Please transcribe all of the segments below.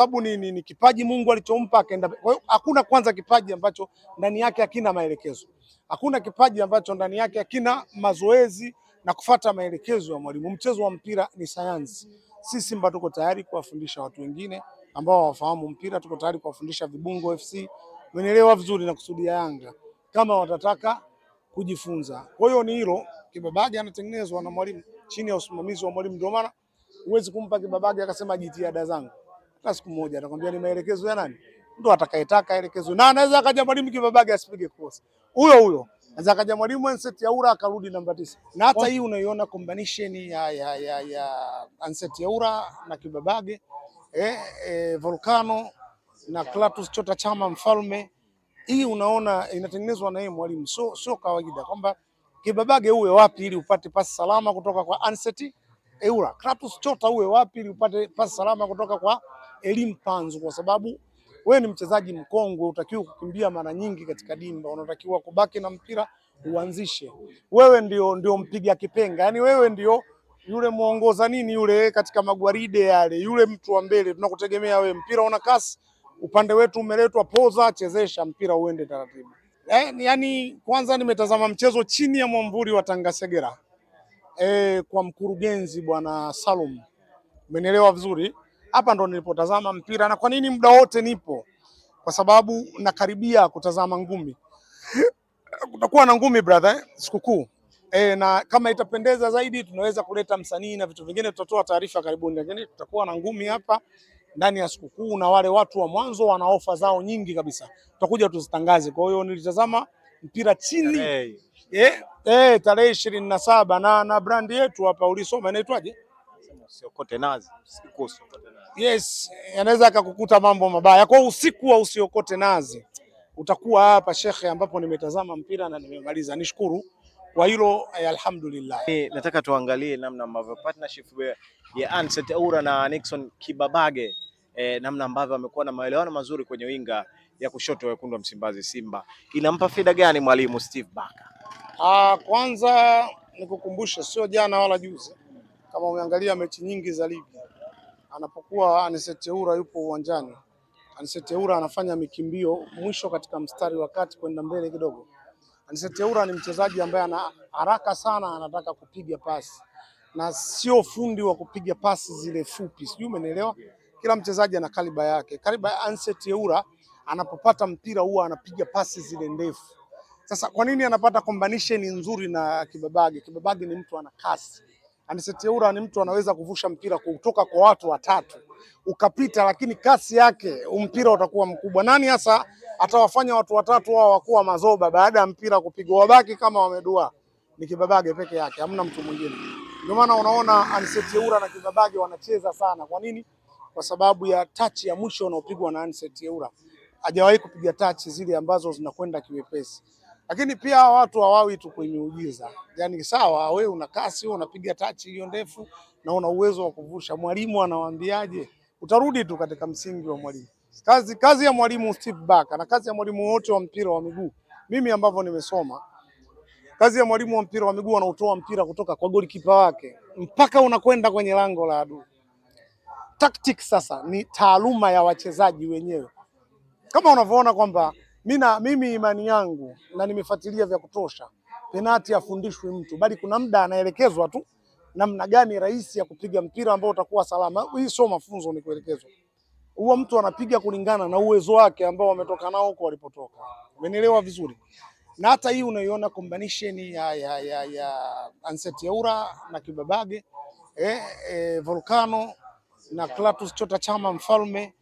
sababu ni kipaji Mungu alichompa akaenda. Kwa hiyo hakuna kwanza kipaji ambacho ndani yake hakina maelekezo, hakuna kipaji ambacho ndani yake hakina mazoezi na kufuata maelekezo ya mwalimu. Mchezo wa mpira ni sayansi. Sisi Simba tuko tayari kuwafundisha watu wengine ambao hawafahamu mpira, tuko tayari kuwafundisha Vibungo FC, umeelewa vizuri, na kusudia Yanga kama watataka kujifunza. Kwa hiyo ni hilo, Kibabage anatengenezwa na mwalimu chini ya usimamizi wa mwalimu. Ndio maana huwezi kumpa Kibabage akasema jitihada zangu, hata siku moja atakwambia ni maelekezo ya nani, ndo atakayetaka elekezo. Na anaweza akaja mwalimu Kibabage asipige kosa, huyo anaweza akaja mwalimu Anseti Yaura akarudi namba 9. Na hata hii unaiona combination ya Anseti Yaura na Kibabage, Volcano na Clatous Chota Chama Mfalme, hii unaona inatengenezwa na yeye mwalimu. Sio kawaida kwamba Kibabage uwe wapi ili upate pasi salama kutoka kwa Anseti Yaura, Clatous Chota uwe wapi ili upate pasi salama kutoka kwa Elim Panzu, kwa sababu wewe ni mchezaji mkongwe, utakiwa kukimbia mara nyingi katika dimba, unatakiwa kubaki na mpira uanzishe. Wewe ndio mpiga kipenga, yani wewe ndio yule muongoza nini yule katika magwaride yale, yule mtu wa mbele, tunakutegemea wewe. Mpira una kasi, upande wetu umeletwa, poza, chezesha mpira uende taratibu. Yani kwanza nimetazama mchezo chini ya mwamvuli wa Tangasegera kwa mkurugenzi bwana Salum, umenielewa vizuri. Hapa ndo nilipotazama mpira. Na kwa nini muda wote nipo? Kwa sababu nakaribia kutazama ngumi. Kutakuwa na ngumi brother, sikukuu. Na kama itapendeza zaidi tunaweza kuleta msanii na vitu vingine, tutatoa taarifa karibuni, lakini tutakuwa na ngumi hapa ndani ya sikukuu, na wale watu wa mwanzo wana ofa zao nyingi kabisa, tutakuja tuzitangaze. Kwa hiyo nilitazama mpira chini tarehe 27 na brand yetu hapa ulisoma inaitwaje? Usiokote nazi. Yes, yanaweza akakukuta mambo mabaya. Kwa usiku wa usiokote nazi utakuwa hapa shekhe, ambapo nimetazama mpira na nimemaliza. Nishukuru kwa hilo, alhamdulillah. Nataka tuangalie namna ambavyo partnership ya Anseti Yaura na Nixon Kibabage, namna ambavyo amekuwa na maelewano mazuri kwenye winga ya kushoto wekundu wa Msimbazi Simba. Inampa faida gani mwalimu Steve Barker? Kwanza nikukumbushe, sio jana wala juzi, kama umeangalia mechi nyingi za ligi, anapokuwa Anseti Yaura yupo uwanjani, Anseti Yaura anafanya mikimbio mwisho katika mstari wa kati kwenda mbele kidogo. Anseti Yaura ni mchezaji ambaye ana haraka sana, anataka kupiga pasi na sio fundi wa kupiga pasi zile fupi, sijui umeelewa. Kila mchezaji ana kaliba yake. Kaliba ya Anseti Yaura, anapopata mpira huwa anapiga pasi zile ndefu. Sasa kwa nini anapata combination nzuri na Kibabage? Kibabage ni mtu ana kasi. Anseti Yaura ni mtu anaweza kuvusha mpira kutoka kwa watu watatu ukapita, lakini kasi yake mpira utakuwa mkubwa. Nani hasa atawafanya watu watatu wao wakuwa mazoba baada ya mpira kupigwa, wabaki kama wamedua? Ni Kibabage peke yake, hamna mtu mwingine. Ndio maana unaona Anseti Yaura na Kibabage wanacheza sana. Kwa nini? Kwa sababu ya touch ya mwisho unaopigwa na Anseti Yaura. Hajawahi kupiga touch zile ambazo zinakwenda kiwepesi. Lakini pia watu hawawi tu kwenye ujiza. Yaani sawa, wewe una kasi, wewe unapiga touch hiyo ndefu na una uwezo wa kuvusha. Mwalimu anawaambiaje? Utarudi tu katika msingi wa mwalimu. Kazi ya mwalimu Steve Barker na kazi ya mwalimu wote wa mpira wa miguu, mimi ambavyo nimesoma, kazi ya mwalimu wa mpira wa miguu anautoa mpira kutoka kwa golikipa wake mpaka unakwenda kwenye lango la adui. Tactics sasa ni taaluma ya wachezaji wenyewe. Kama unavyoona kwamba mimi imani yangu na nimefuatilia vya kutosha, penati afundishwe mtu, bali kuna muda anaelekezwa tu namna gani rahisi ya kupiga mpira ambao utakuwa salama. Hii sio mafunzo, ni kuelekezwa. Huwa mtu anapiga kulingana na uwezo wake ambao wametoka nao huko walipotoka. Umenielewa vizuri? Na hata hii unaiona combination ya Anseti Yaura na Kibabage, Volcano na Clatous Chota Chama Mfalme,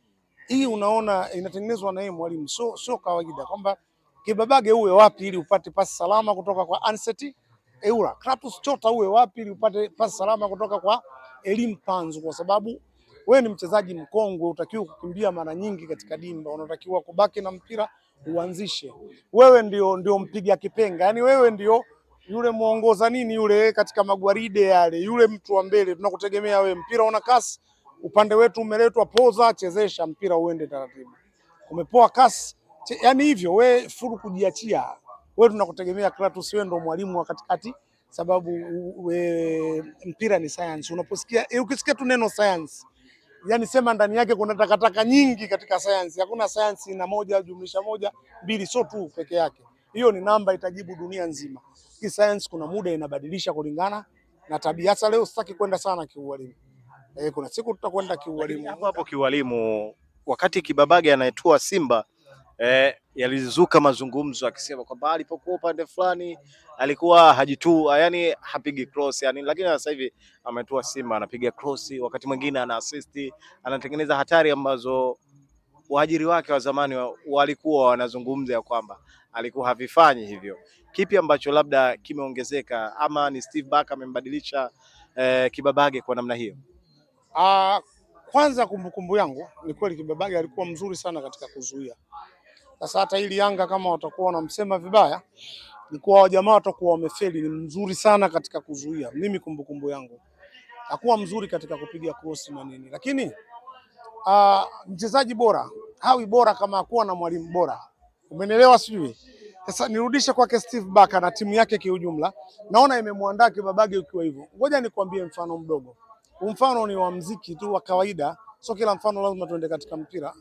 hii unaona inatengenezwa na yeye mwalimu. Sio kawaida kwamba Kibabage uwe wapi ili upate pasi salama kutoka kwa Anseti Yaura, Clatous Chota uwe wapi ili upate pasi salama kutoka kwa Elim Panzu, kwa sababu wewe ni mchezaji mkongwe, utakiwa kukimbia mara nyingi katika dimba, unatakiwa kubaki na mpira uanzishe. Wewe ndio mpiga kipenga, yani wewe ndio yule muongoza nini yule katika magwaride yale, yule mtu wa mbele, tunakutegemea wewe. Mpira una kasi, upande wetu umeletwa, poza, chezesha mpira uende taratibu. Umepoa kasi, yani hivyo wewe furu kujiachia. Wewe tunakutegemea Clatous, wewe ndio mwalimu wa katikati, sababu mpira ni science. Unaposikia ukisikia tu neno science, yani sema ndani yake kuna takataka nyingi katika sayansi. Hakuna sayansi ina 1+1=2, sio tu peke yake. Hiyo ni namba itajibu dunia nzima. Kisayansi kuna muda inabadilisha kulingana na tabia. Sasa leo sitaki kwenda sana kiualimu. Kuna siku tutakwenda kiualimu. Hapo kiualimu, wakati Kibabage anayetua Simba yalizuka mazungumzo akisema kwamba alipokuwa upande fulani alikuwa hajitua, yani hapigi cross yani, lakini sasa hivi ametua Simba anapiga cross, wakati mwingine ana assist, anatengeneza hatari ambazo waajiri wake wa zamani walikuwa wanazungumza ya kwamba alikuwa havifanyi hivyo. Kipi ambacho labda kimeongezeka, ama ni Steve Barker amembadilisha Kibabage kwa namna hiyo? Kwanza kumbukumbu yangu ni kweli Kibabage alikuwa mzuri sana katika kuzuia. Sasa hata ili Yanga kama watakuwa wanamsema vibaya, ni kwa jamaa watakuwa wamefeli. Ni mzuri sana katika kuzuia. Mimi kumbukumbu yangu hakuwa mzuri katika kupiga cross na nini, lakini mchezaji bora hawi bora kama hakuwa na mwalimu bora. Umenielewa sijui? Sasa nirudishe kwake Steve Barker na timu yake kiujumla, naona imemwandaa Kibabage ukiwa hivyo. Ngoja nikwambie mfano mdogo. Mfano ni wa muziki tu wa kawaida, sio kila mfano lazima tuende katika mpira.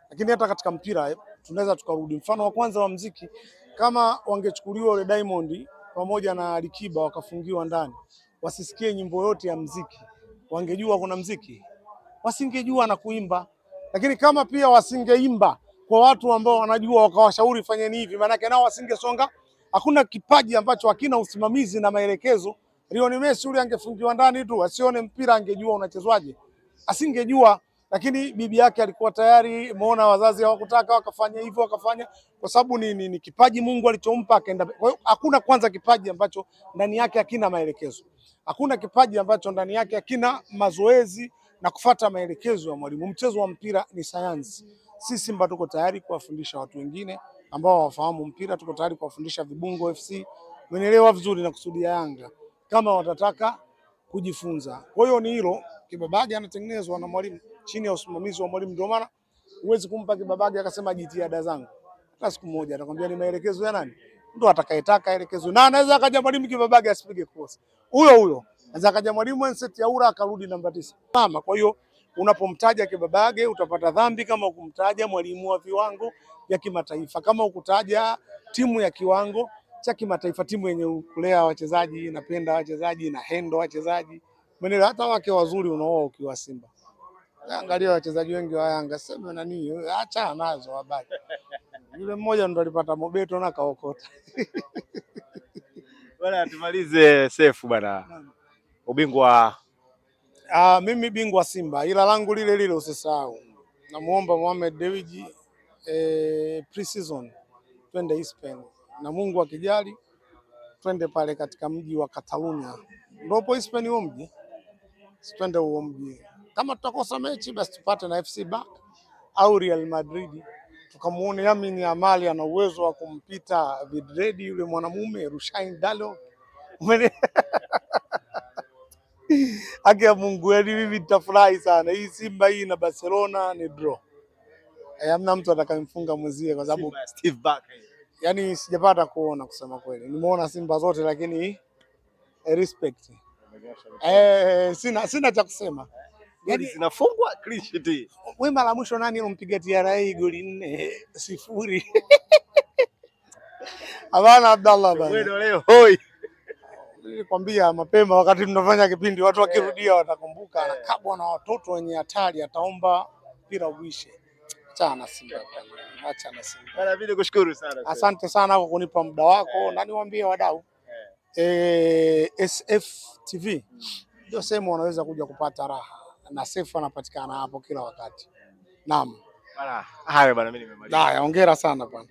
Lakini hata katika mpira tunaweza tukarudi. Mfano wa kwanza wa muziki, kama wangechukuliwa yule Diamond pamoja na Alikiba wakafungiwa ndani, wasisikie nyimbo yote ya muziki, wangejua kuna muziki? Wasingejua na kuimba. Lakini kama pia wasingeimba kwa watu ambao wanajua wakawashauri fanyeni hivi, maana yake nao wasingesonga. Hakuna kipaji ambacho hakina usimamizi na maelekezo. Lionel Messi yule angefungiwa ndani tu, asione mpira angejua unachezwaje? Asingejua. Lakini bibi yake alikuwa tayari, muona wazazi hawakutaka, wakafanya hivyo, wakafanya kwa sababu ni kipaji Mungu alichompa akaenda. Kwa hiyo hakuna kwanza kipaji ambacho ndani yake hakina maelekezo. Hakuna kipaji ambacho ndani yake hakina mazoezi na kufuata maelekezo ya mwalimu. Mchezo wa mpira ni sayansi. Sisi Simba tuko tayari kuwafundisha watu wengine ambao hawafahamu mpira, tuko tayari kuwafundisha Vibungo FC. Umeelewa vizuri na kusudia Yanga kama watataka kujifunza. Kwa hiyo ni hilo, Kibabage anatengenezwa na mwalimu chini ya usimamizi wa mwalimu. Ndio maana huwezi kumpa Kibabage akasema jitihada zangu. Hata siku moja atakwambia ni maelekezo ya nani? Ndio atakayetaka elekezo. Na anaweza akaja mwalimu Kibabage asipige cross. Huyo anaweza akaja mwalimu Anseti Aura akarudi namba 9. Mama, kwa hiyo unapomtaja Kibabage utapata dhambi kama ukumtaja mwalimu wa viwango vya kimataifa, kama ukutaja timu ya kiwango cha kimataifa, timu yenye kulea wachezaji, napenda wachezaji na hendo wachezaji. Mwenendo hata wake wazuri unaoa ukiwa Simba. Angalia wachezaji wengi wa Yanga sema nani, acha nazo habari. Yule mmoja ndo alipata mobeto na kaokota. Bwana tumalize Sefu bwana. Ubingwa mimi bingwa Simba, ila langu lile lile usisahau. Namuomba Mohamed Dewji pre-season twende Spain. Na Mungu akijali twende pale katika mji wa Catalonia. Ndipo Spain huo mji. Twende huo mji. Kama tutakosa mechi basi tupate na FC Barca au Real Madrid. Tukamuone Lamine Yamal ana uwezo wa kumpita Vidredi yule mwanamume Rushain Dalo. Haki ya Mungu, yani mimi nitafurahi sana. Hii Simba hii na Barcelona ni draw. Hamna mtu atakayemfunga mwenzie kwa sababu Steve Barker. Yani sijapata kuona kusema kweli. Nimeona Simba zote lakini respect. Sina cha kusema. Goli zinafungwa clean sheet. Wewe mara mwisho nani alompiga TRA goli 4-0? Abana Abdallah bana. Wewe leo hoi. Nilikwambia mapema wakati tunafanya kipindi, watu wakirudia watakumbuka. Anakabwa na watoto wenye hatari, ataomba mpira uishe. Acha na Simba. Acha na Simba. Bana, mimi nikushukuru sana. Asante sana kwa kunipa muda wako. Na niwaambie wadau SF TV ndio sehemu wanaweza kuja kupata raha, na Sefu anapatikana hapo kila wakati. Naam. Bana, hayo bana, mimi nimemaliza. Haya, hongera sana bwana.